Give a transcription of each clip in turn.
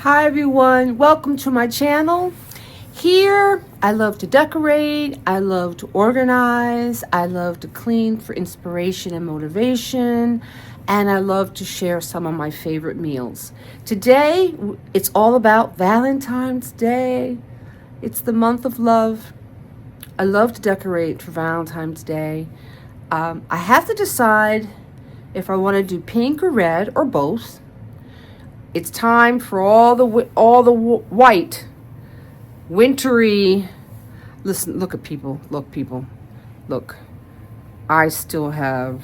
Hi everyone, welcome to my channel. Here, I love to decorate, I love to organize, I love to clean for inspiration and motivation, and I love to share some of my favorite meals. Today, it's all about Valentine's Day. It's the month of love. I love to decorate for Valentine's Day. I have to decide if I want to do pink or red or both. It's time for all the white, wintry. Listen, look at people. Look, people. Look. I still have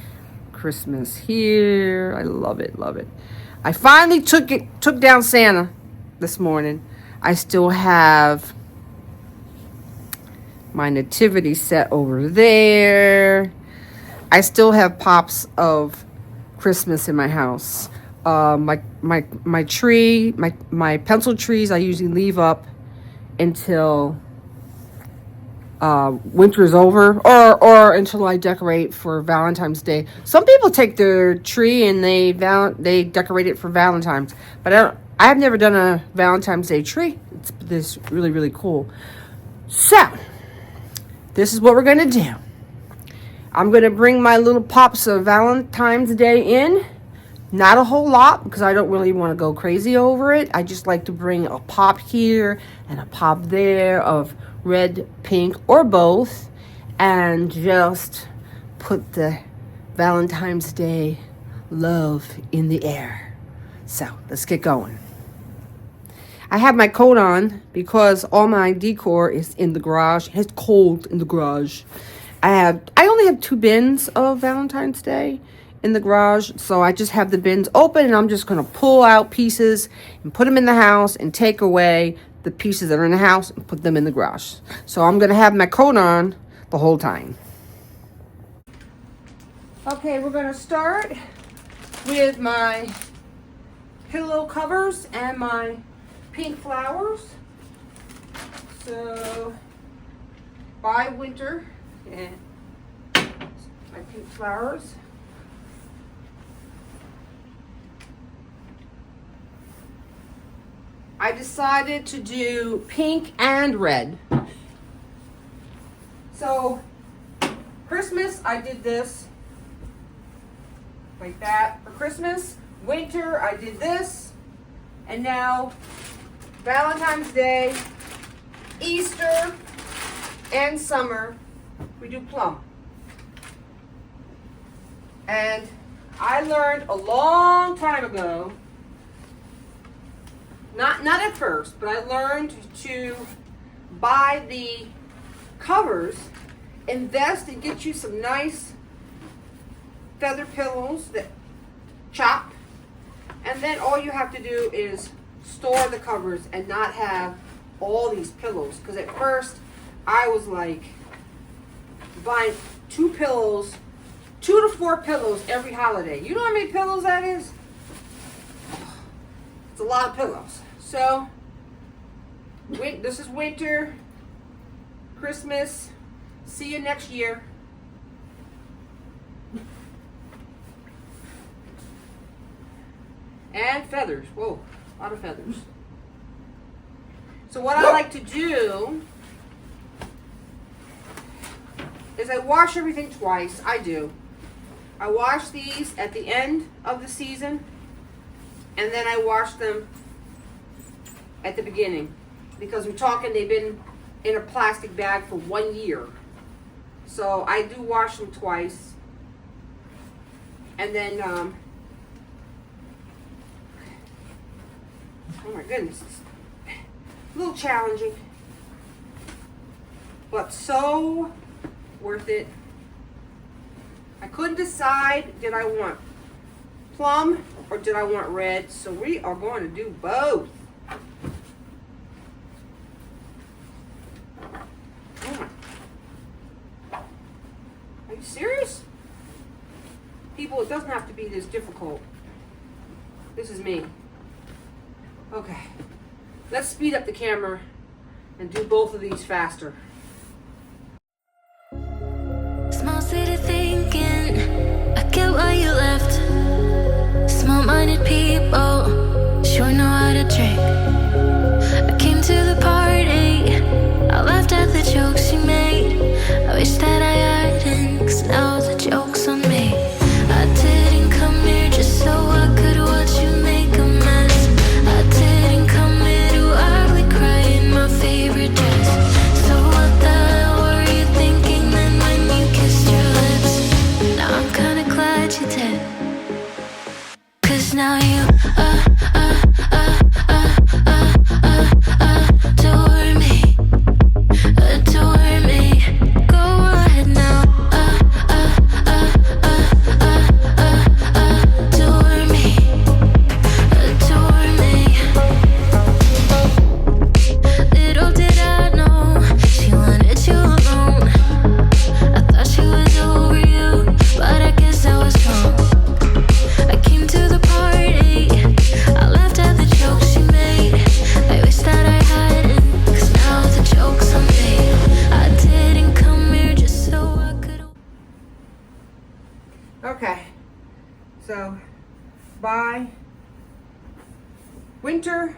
Christmas here. I love it, love it. I finally took down Santa this morning. I still have my nativity set over there. I still have pops of Christmas in my house. My tree, my pencil trees, I usually leave up until winter is over, or until I decorate for Valentine's Day. Some people take their tree and they decorate it for Valentine's, but I've never done a Valentine's Day tree. It's this really cool. So this is what we're gonna do. I'm gonna bring my little pops of Valentine's Day in. Not a whole lot, because I don't really want to go crazy over it. I just like to bring a pop here and a pop there of red, pink, or both, and just put the Valentine's Day love in the air. So let's get going. I have my coat on because all my decor is in the garage. It's cold in the garage. I only have 2 bins of Valentine's Day in the garage, so I just have the bins open, and I'm just going to pull out pieces and put them in the house and take away the pieces that are in the house and put them in the garage. So I'm going to have my coat on the whole time. Okay, we're going to start with my pillow covers and my pink flowers. So by winter, and my pink flowers. I decided to do pink and red. So Christmas, I did this like that for Christmas. Winter, I did this. And now Valentine's Day, Easter, and summer, we do plum. And I learned a long time ago, not at first, but I learned to buy the covers, invest and get you some nice feather pillows that chop, and then all you have to do is store the covers and not have all these pillows. Because at first I was like buying 2 pillows, 2 to 4 pillows every holiday. You know how many pillows that is? It's a lot of pillows. So, this is winter, Christmas. See you next year. And feathers. Whoa, a lot of feathers. So what I like to do is I wash everything twice. I do. I wash these at the end of the season, and then I wash them at the beginning, because we're talking they've been in a plastic bag for 1 year. So I do wash them twice. And then, oh my goodness, it's a little challenging, but so worth it. I couldn't decide, did I want plum or did I want red? So we are going to do both. Are you serious? People, it doesn't have to be this difficult. This is me. Okay. Let's speed up the camera and do both of these faster. Small city thinking, I get why you left. Small-minded people sure know how to drink. winter.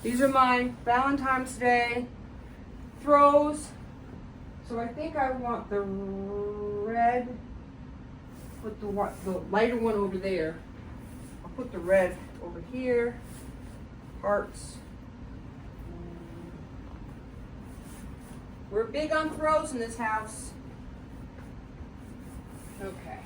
These are my Valentine's Day throws. So I think I want the red, put the lighter one over there. I'll put the red over here, hearts. We're big on throws in this house. Okay.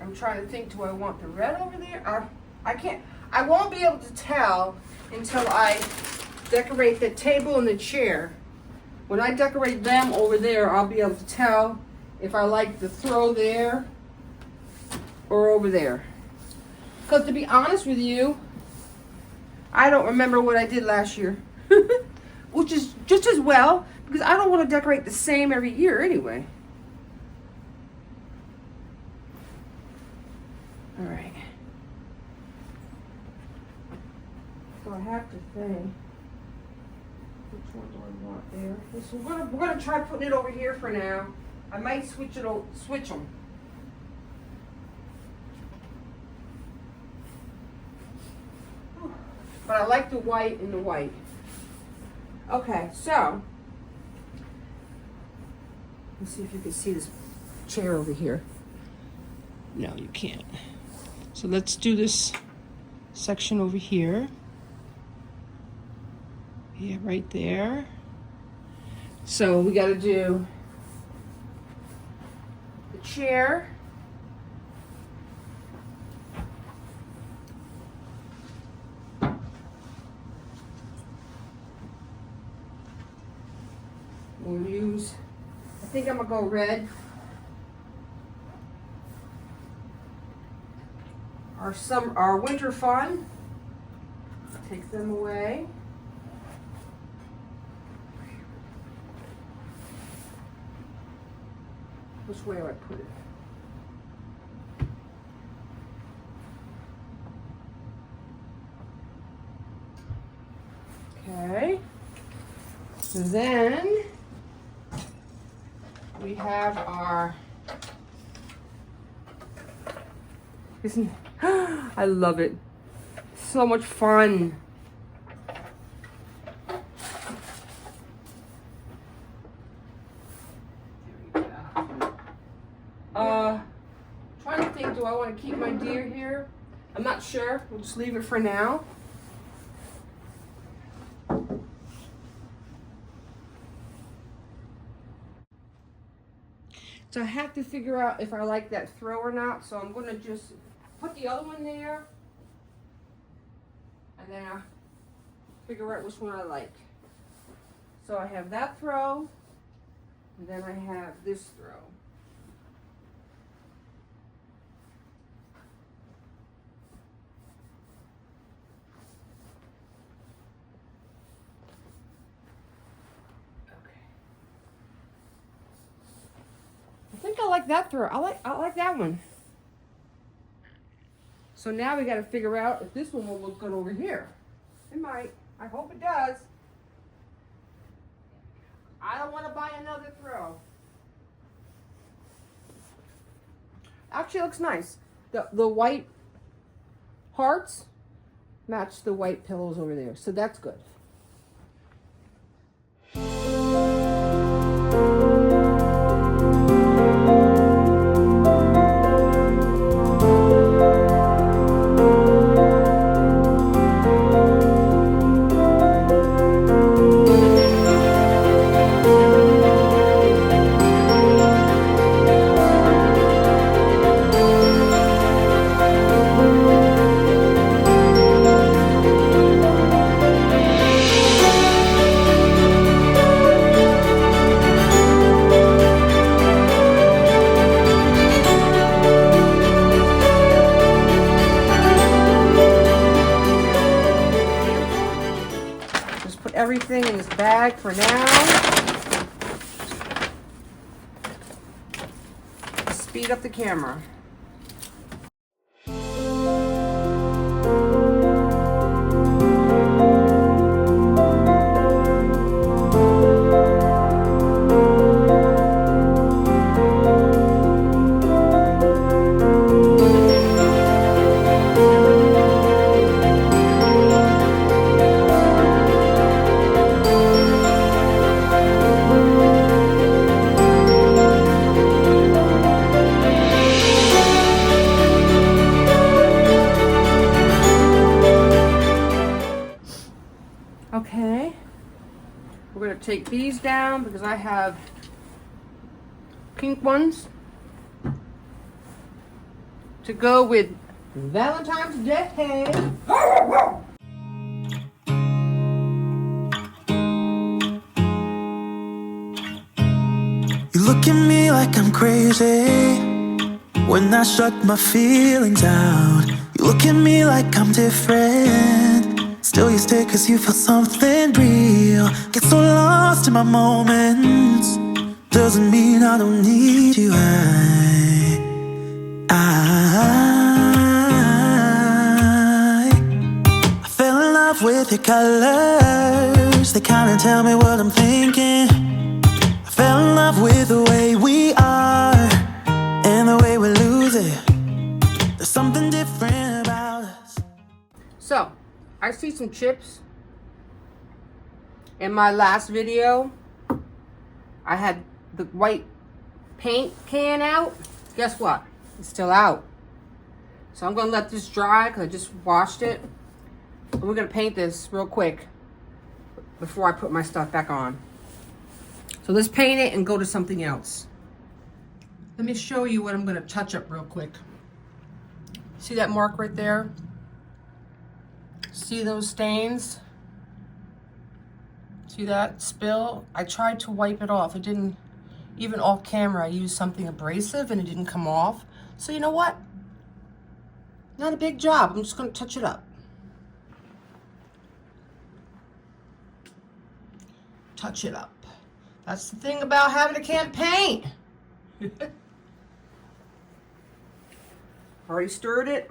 I'm trying to think, do I want the red over there? I can't, I won't be able to tell until I decorate the table and the chair. When I decorate them over there, I'll be able to tell if I like the throw there or over there. Because to be honest with you, I don't remember what I did last year. Which is just as well, because I don't want to decorate the same every year anyway. All right. So I have to think, which one do I want there? So we're gonna try putting it over here for now. I might switch them. But I like the white and the white. Okay, so let's see if you can see this chair over here. No, you can't. So let's do this section over here. Yeah, right there. So we got to do the chair. We'll use, I think I'm gonna go red. Our winter fun. Take them away. Which way do I put it? Okay. So then we have our, isn't, I love it. So much fun. Trying to think, do I want to keep my deer here? I'm not sure. We'll just leave it for now. So I have to figure out if I like that throw or not. So I'm going to just put the other one there. And then I'll figure out which one I like. So I have that throw. And then I have this throw. I like that throw. I like that one. So now we got to figure out if this one will look good over here. It might. I hope it does. I don't want to buy another throw. Actually, it looks nice. The white hearts match the white pillows over there, so that's good. Everything in this bag for now. Speed up the camera. these down because I have pink ones to go with Valentine's Day. You look at me like I'm crazy when I shut my feelings out. You look at me like I'm different, still you stay cause you feel something real. Get so lost in my moments, doesn't mean I don't need you. I fell in love with your colors, they kinda tell me what I'm thinking. I fell in love with the way we are and the way we lose it. There's something different about us. So, I see some chips. In my last video, I had the white paint can out. Guess what? It's still out. So I'm going to let this dry because I just washed it. And we're going to paint this real quick before I put my stuff back on. So let's paint it and go to something else. Let me show you what I'm going to touch up real quick. See that mark right there? See those stains? See that spill? I tried to wipe it off. It didn't, even off camera, I used something abrasive and it didn't come off. So you know what? Not a big job. I'm just going to touch it up. Touch it up. That's the thing about having a can paint. Already stirred it.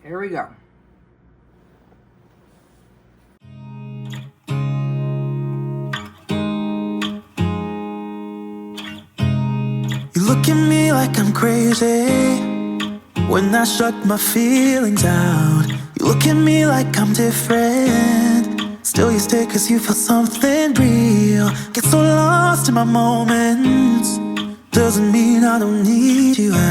Here we go. You look at me like I'm crazy when I shut my feelings out. You look at me like I'm different, still you stay cause you feel something real. Get so lost in my moments, doesn't mean I don't need you. I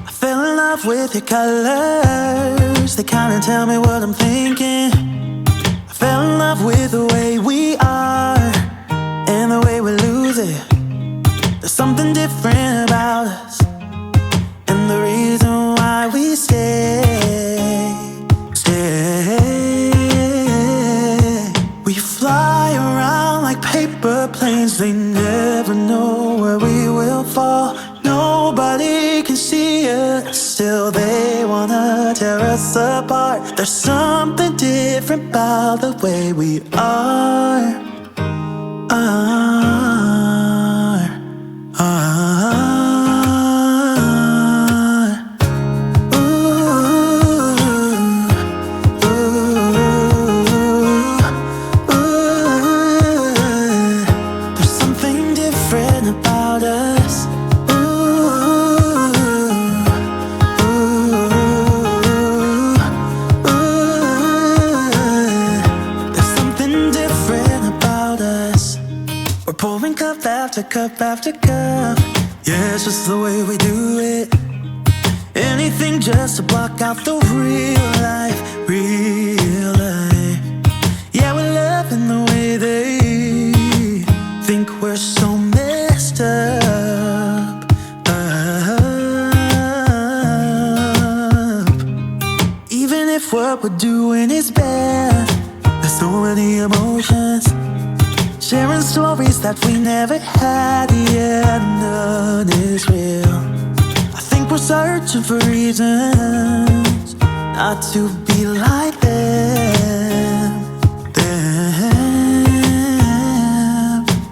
fell in love with your colors, they kinda tell me what I'm thinking. I fell in love with the way we are and the way we lose it. There's something different about us, and the reason why we stay. We fly around like paper planes, they never know where we will fall. Nobody can see us, still they wanna tear us apart. There's something different about the way we are. There's something different about us. There's something different about us. We're pouring cup after cup after cup. Yeah, it's just the way we do it. Anything just to block out the real life, real life. Yeah, we're loving the way they think we're so messed up. Even if what we're doing is bad, there's so many emotions, sharing stories that we never had. Yeah, none is real. I think we're searching for reasons not to be like them.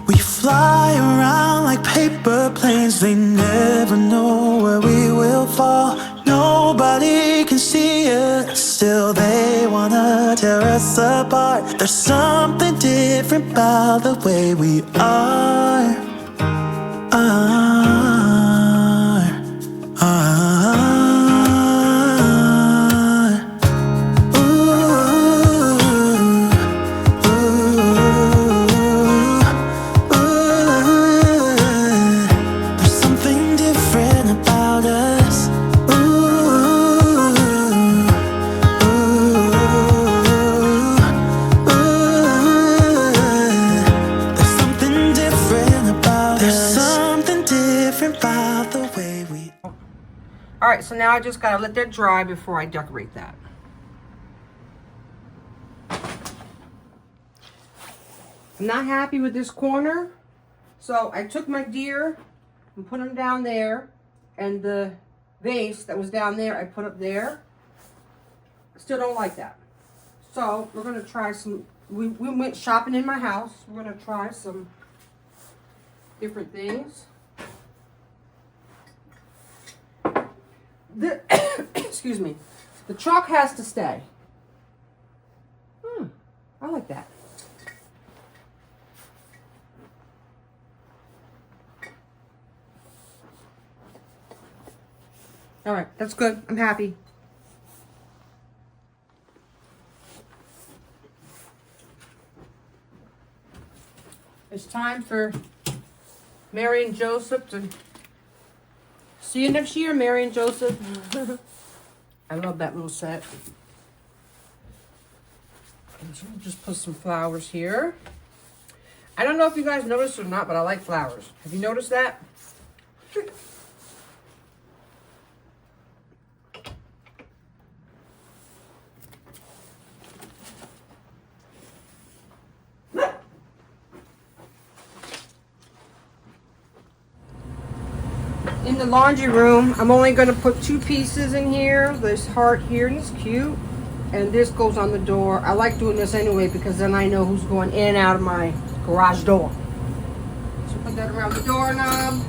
We fly around like paper planes, they never know where we will fall. Nobody can see us, still they wanna tear us apart. There's something different about the way we are. There's something different about us. right, so now I just gotta let that dry before I decorate that. I'm not happy with this corner, so I took my deer and put them down there, and the vase that was down there I put up there. Still don't like that. So we're gonna try some, we went shopping in my house. We're gonna try some different things. Excuse me. The chalk has to stay. I like that. All right, that's good. I'm happy. It's time for Mary and Joseph to see you next year, Mary and Joseph. I love that little set. And so we'll just put some flowers here. I don't know if you guys noticed or not, but I like flowers. Have you noticed that? In the laundry room, I'm only going to put 2 pieces in here. This heart here, and it's cute. And this goes on the door. I like doing this anyway because then I know who's going in and out of my garage door. So put that around the doorknob.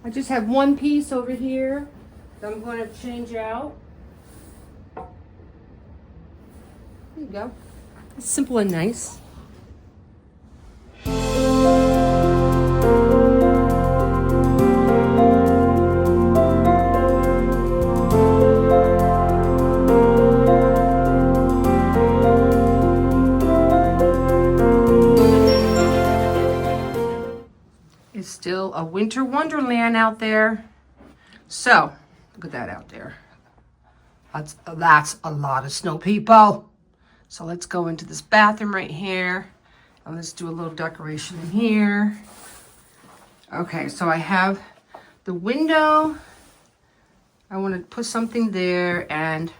I just have 1 piece over here that I'm going to change out. There you go. It's simple and nice. It's still a winter wonderland out there. So, look at that out there. That's a lot of snow, people. So let's go into this bathroom right here. And let's do a little decoration in here. Okay, so I have the window. I want to put something there and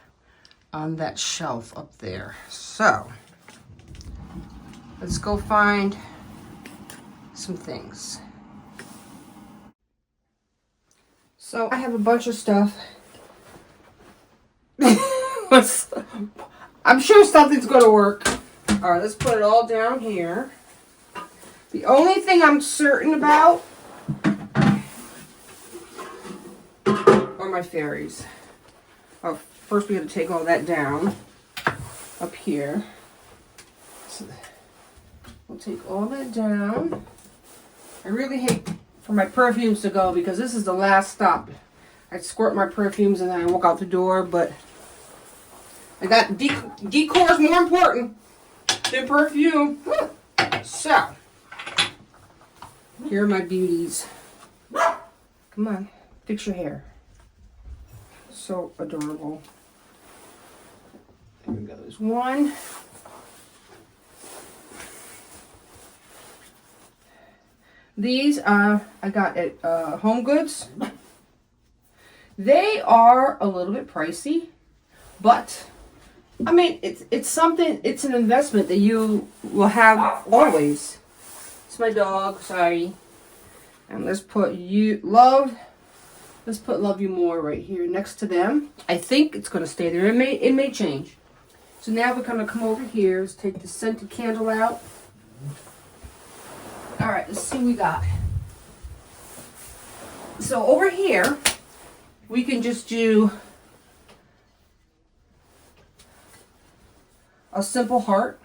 on that shelf up there. So, let's go find some things. So I have a bunch of stuff. I'm sure something's going to work. All right, let's put it all down here. The only thing I'm certain about are my fairies. Oh, first we got to take all that down up here. So we'll take all that down. I really hate for my perfumes to go because this is the last stop. I squirt my perfumes and then I walk out the door, but I got decor is more important than perfume. So, here are my beauties. Come on, fix your hair. So adorable. There we go, there's one. These I got at Home Goods. They are a little bit pricey, but I mean it's something. It's an investment that you will have always. It's my dog. Sorry. And let's put love. Let's put love you more right here next to them. I think it's gonna stay there. It may change. So now we're gonna come over here. Let's take the scented candle out. All right, let's see what we got. So over here, we can just do a simple heart.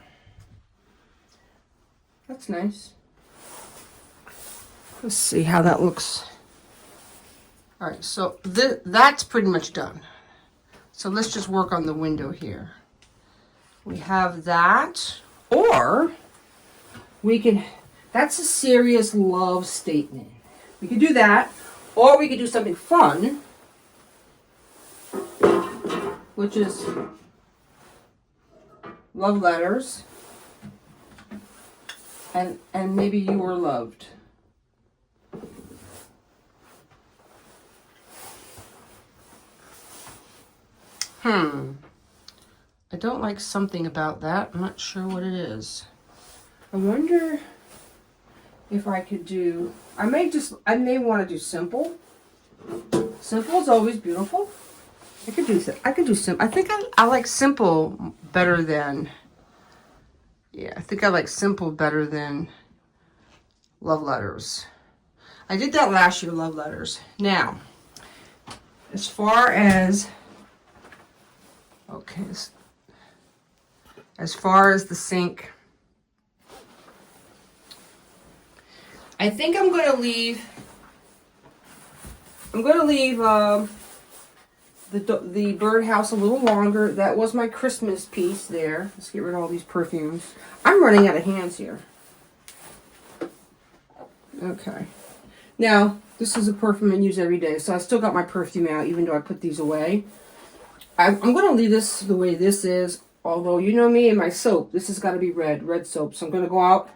That's nice. Let's see how that looks. All right, so that's pretty much done. So let's just work on the window here. We have that, or we can, that's a serious love statement. We could do that, or we could do something fun, which is love letters, and maybe you were loved. I don't like something about that. I'm not sure what it is. I wonder if I could do, I may want to do simple. Simple is always beautiful. I could do simple. I think I like simple better than, yeah, I think I like simple better than love letters. I did that last year, love letters. Now, as far as, okay, as far as the sink, I think I'm going to leave the birdhouse a little longer. That was my Christmas piece there. Let's get rid of all these perfumes. I'm running out of hands here. Okay. Now, this is a perfume I use every day, so I still got my perfume out even though I put these away. I'm going to leave this the way this is, although you know me and my soap. This has got to be red soap. So I'm going to go out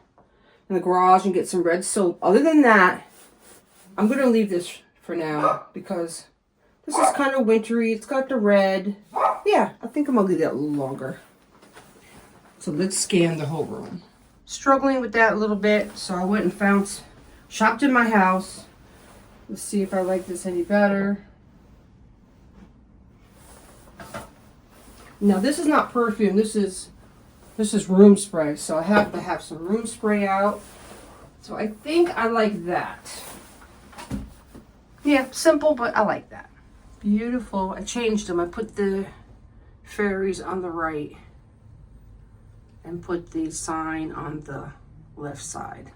in the garage and get some red soap. Other than that, I'm going to leave this for now because this is kind of wintry. It's got the red. Yeah, I think I'm going to leave that a little longer. So let's scan the whole room. Struggling with that a little bit, so I went and shopped in my house. Let's see if I like this any better. Now this is not perfume, this is room spray. So I have to have some room spray out. So I think I like that. Yeah, simple, but I like that. Beautiful. I changed them. I put the fairies on the right and put the sign on the left side.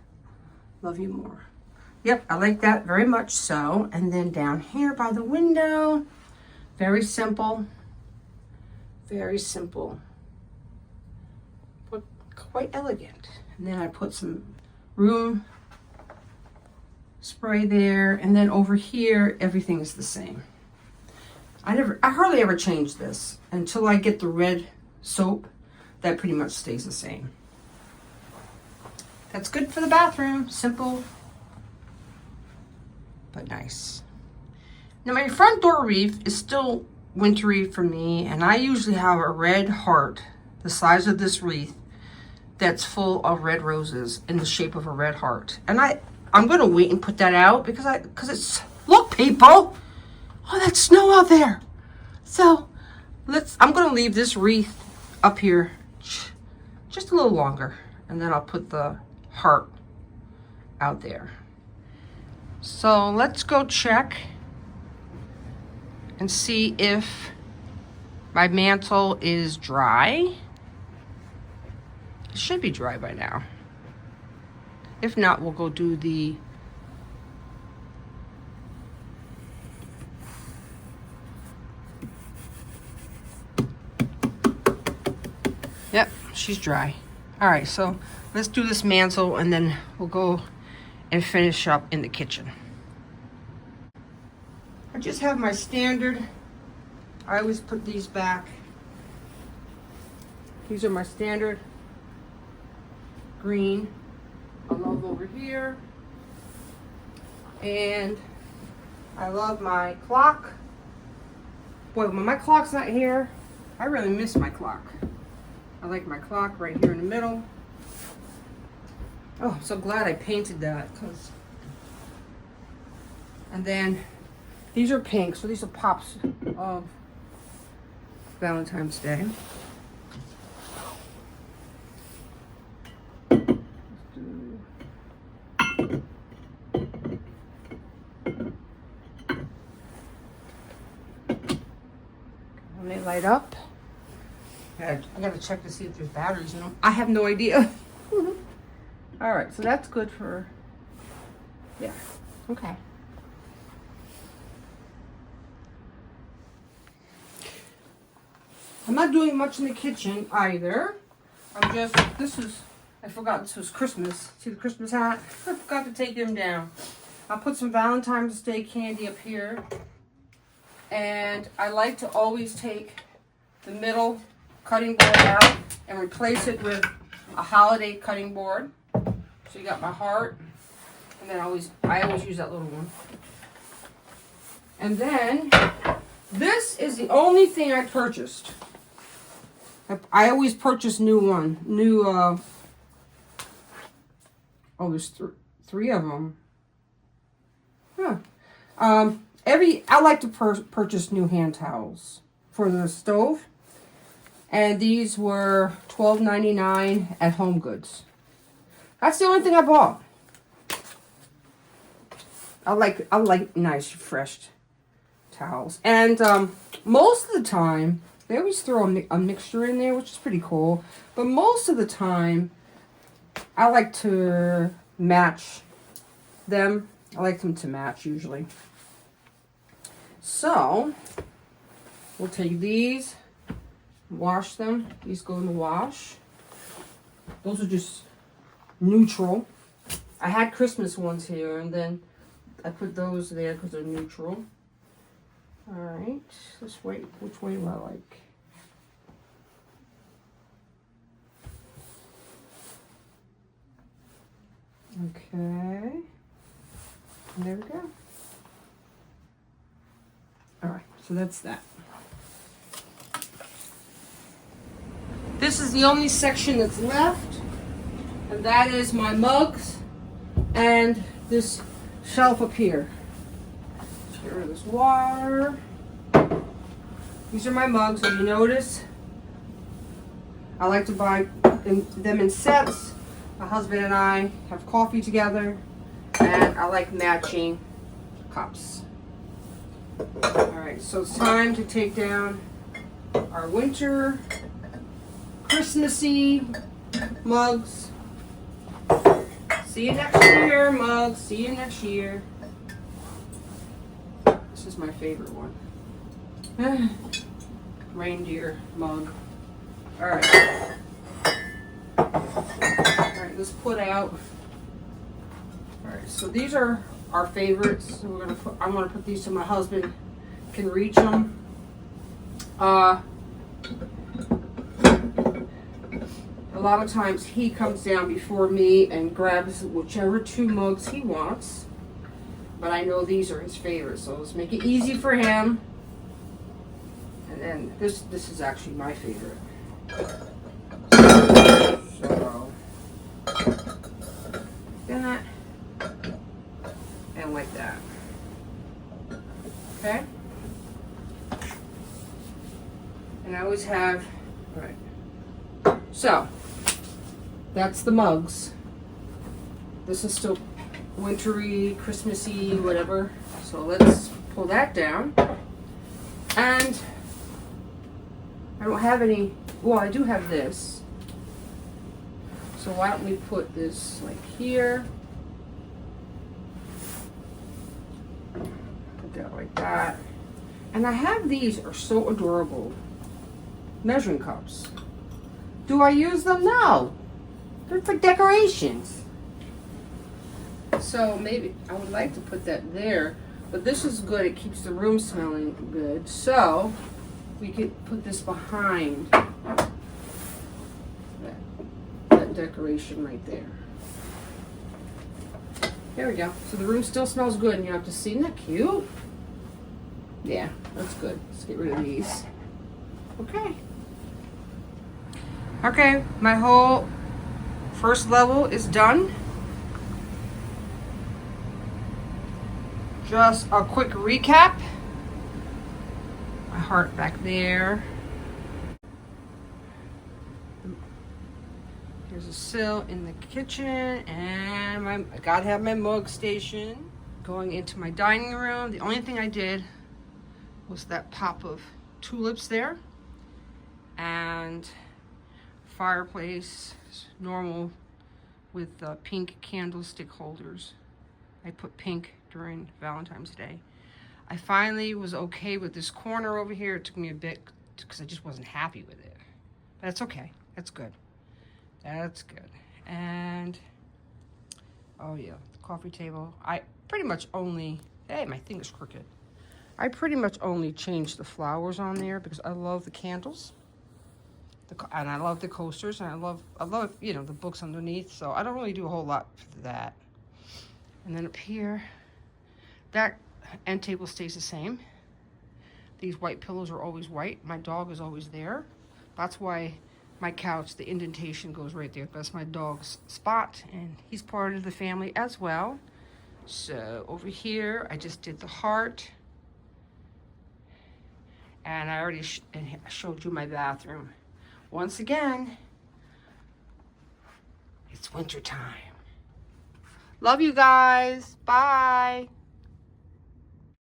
Love you more. Yep, I like that very much so. And then down here by the window, very simple. Very simple, but quite elegant. And then I put some room spray there, and then over here everything is the same. I hardly ever change this until I get the red soap. That pretty much stays the same. That's good for the bathroom. Simple, but nice. Now my front door wreath is still wintry for me, and I usually have a red heart the size of this wreath that's full of red roses in the shape of a red heart. And I'm gonna wait and put that out because it's, look people, oh, that's snow out there. So I'm gonna leave this wreath up here just a little longer, and then I'll put the heart out there. So let's go check and see if my mantle is dry. It should be dry by now. If not, we'll go do the yep, she's dry. All right, so let's do this mantle and then we'll go and finish up in the kitchen. I just have my standard, I always put these back. These are my standard green. I love over here. And I love my clock. Boy, when my clock's not here, I really miss my clock. I like my clock right here in the middle. Oh, I'm so glad I painted that. And then these are pink, so these are pops of Valentine's Day. When they light up, I gotta check to see if there's batteries in them. I have no idea. All right, so that's good for, yeah, okay. I'm not doing much in the kitchen either. I forgot this was Christmas. See the Christmas hat? I forgot to take them down. I'll put some Valentine's Day candy up here. And I like to always take the middle cutting board out and replace it with a holiday cutting board. So you got my heart. And then I always use that little one. And then, this is the only thing I purchased. I always purchase new, there's three of them. Huh. I like to purchase new hand towels for the stove. And these were $12.99 at Home Goods. That's the only thing I bought. I like nice, fresh towels. And most of the time, they always throw a mixture in there, which is pretty cool. But most of the time, I like to match them. I like them to match usually. So, we'll take these, wash them. These go in the wash. Those are just neutral. I had Christmas ones here, and then I put those there because they're neutral. Alright, which way do I like? Okay. And there we go. Alright, so that's that. This is the only section that's left, and that is my mugs and this shelf up here. Get rid of this water. These are my mugs, if you notice. I like to buy them in sets. My husband and I have coffee together, and I like matching cups. Alright, so it's time to take down our winter Christmassy mugs. See you next year, mugs. See you next year. This is my favorite one. Reindeer mug. Alright. Alright, let's put out. Alright, so these are our favorites. So I'm gonna put these so my husband can reach them. A lot of times he comes down before me and grabs whichever two mugs he wants. But I know these are his favorites, so let's make it easy for him. And then this is actually my favorite. So that and like that. Okay? And I always have, right. So that's the mugs. This is still wintry, Christmassy, whatever. So let's pull that down. And I don't have any, well, I do have this. So why don't we put this like here. Put that like that. And I have these, are so adorable. Measuring cups. Do I use them? No. They're for decorations. So maybe I would like to put that there, but this is good. It keeps the room smelling good. So we could put this behind that decoration right there. There we go. So the room still smells good, and you don't have to see. Isn't that cute? Yeah, that's good. Let's get rid of these. Okay. Okay, my whole first level is done. Just a quick recap. My heart back there. Here's a sill in the kitchen, and I gotta have my mug station. Going into my dining room. The only thing I did was that pop of tulips there, and fireplace, normal with pink candlestick holders. I put pink during Valentine's Day. I finally was okay with this corner over here. It took me a bit because I just wasn't happy with it. But that's okay. That's good. That's good. And, oh yeah, the coffee table. I pretty much only, hey, my thing is crooked. I pretty much only changed the flowers on there because I love the candles. And I love the coasters, and I love, you know, the books underneath. So I don't really do a whole lot for that. And then up here, that end table stays the same. These white pillows are always white. My dog is always there. That's why my couch, the indentation goes right there. That's my dog's spot, and he's part of the family as well. So over here, I just did the heart. And I already showed you my bathroom. Once again, it's winter time. Love you guys. Bye.